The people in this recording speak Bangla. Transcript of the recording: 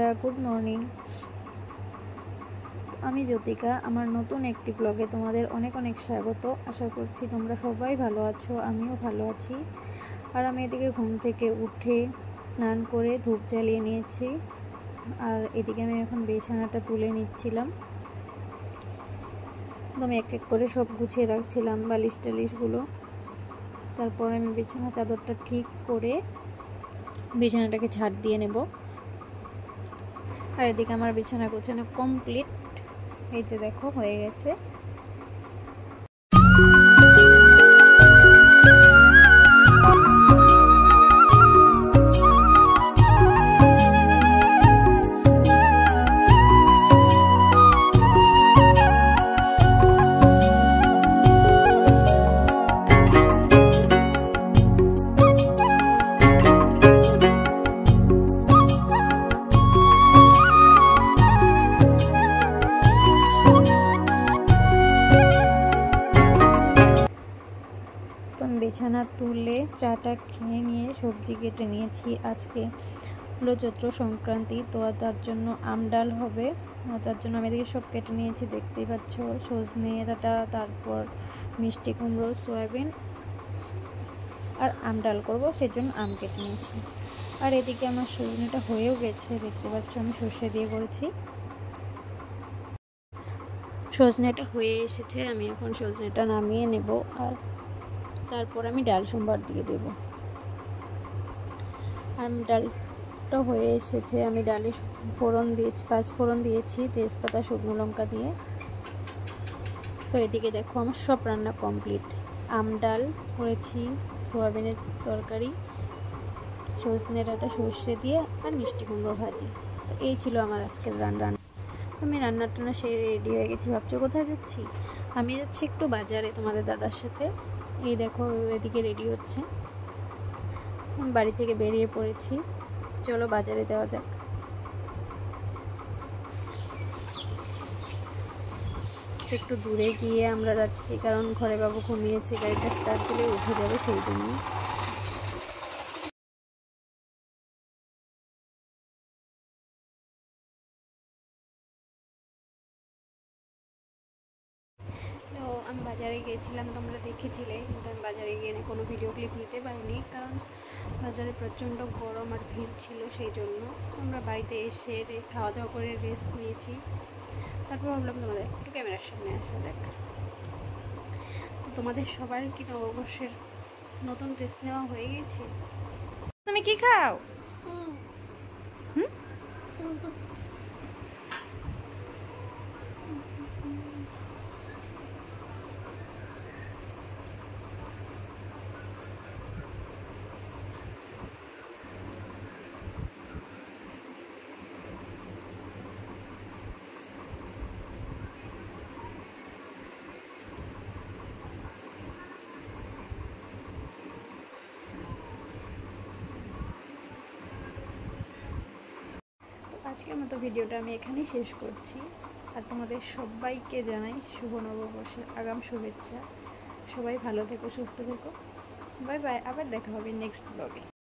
বন্ধুরা, গুড মর্নিং। আমি জ্যোতিকা, আমার নতুন একটি ব্লগে তোমাদের অনেক অনেক স্বাগত। আশা করছি তোমরা সবাই ভালো আছো, আমিও ভালো আছি। আর আমি এদিকে ঘুম থেকে উঠে স্নান করে ধূপ জ্বালিয়ে নিয়েছি। আর এদিকে আমি এখন বিছানাটা তুলে নিচ্ছিলাম। আমি এক এক করে সব গুছিয়ে রাখছিলাম, বালিশ টালিশগুলো। তারপর আমি বিছানা চাদরটা ঠিক করে বিছানাটাকে ঝাড় দিয়ে নেব। আর এদিকে আমার বিছানা গোছানো কমপ্লিট। এই যে দেখো, হয়ে গেছে। বিছানা তুলে চাটা খেয়ে নিয়ে সবজি কেটে নিয়েছি। আজকে হলো চৈত্র সংক্রান্তি, তো তার জন্য আম ডাল হবে। তার জন্য আমি এদিকে সব কেটে নিয়েছি, দেখতেই পাচ্ছ। সজনে ডাঁটা, তারপর মিষ্টি কুমড়ো, সয়াবিন আর আম ডাল করবো, সেজন্য আম কেটে নিয়েছি। আর এদিকে আমার সজনেটা হয়েও গেছে, দেখতে পাচ্ছ। আমি সর্ষে দিয়ে করেছি। সজনেটা হয়ে এসেছে, আমি এখন সজনেটা নামিয়ে নেব। আর তারপর আমি ডাল সম্বার দিয়ে দেব। আর ডালটা হয়ে এসেছে, আমি ডালে ফোড়ন দিয়েছি, 5 ফোড়ন দিয়েছি, তেজপাতা, শুকনো লঙ্কা দিয়ে। তো এদিকে দেখো আমার সব রান্না কমপ্লিট। আম ডাল করেছি, সয়াবিনের তরকারি, সজনে ডাঁটা সর্ষে দিয়ে, আর মিষ্টি কুমড়ো ভাজি। তো এই ছিল আমার আজকের রান্না। আমি রান্না টান্না সেরে রেডি হয়ে গেছি। ভাবছো কোথায় যাচ্ছি? আমি যাচ্ছি একটু বাজারে তোমাদের দাদার সাথে। এই দেখো, এদিকে রেডি হচ্ছে। আমি বাড়ি থেকে বেরিয়ে পড়েছি, চলো বাজারে যাওয়া যাক। একটু দূরে গিয়ে আমরা যাচ্ছি, কারণ ঘরে বাবু ঘুমিয়েছে, গাড়িটা স্টার্ট দিলে উঠে যাবে, সেই জন্য। তো আমি বাজারে গিয়েছিলাম, তোমরা দেখেছিলে, কিন্তু আমি বাজারে গিয়ে কোনো ভিডিও ক্লিপ নিতে পারিনি, কারণ বাজারে প্রচণ্ড গরম আর ভিড় ছিল, সেই জন্য। আমরা বাড়িতে এসে খাওয়া দাওয়া করে রেস্ট নিয়েছি। তারপর ভাবলাম তোমাদের একটু ক্যামেরার সামনে আসা দেখ। তো তোমাদের সবার কি নববর্ষের নতুন ড্রেস নেওয়া হয়ে গেছে? তুমি কি খাও? আজকের মতো ভিডিওটা আমি এখানেই শেষ করছি। আর তোমাদের সবাইকে জানাই শুভ নববর্ষের আগাম শুভেচ্ছা। সবাই ভালো থেকো, সুস্থ থেকো। বাই বাই, আবার দেখা হবে নেক্সট ব্লগে।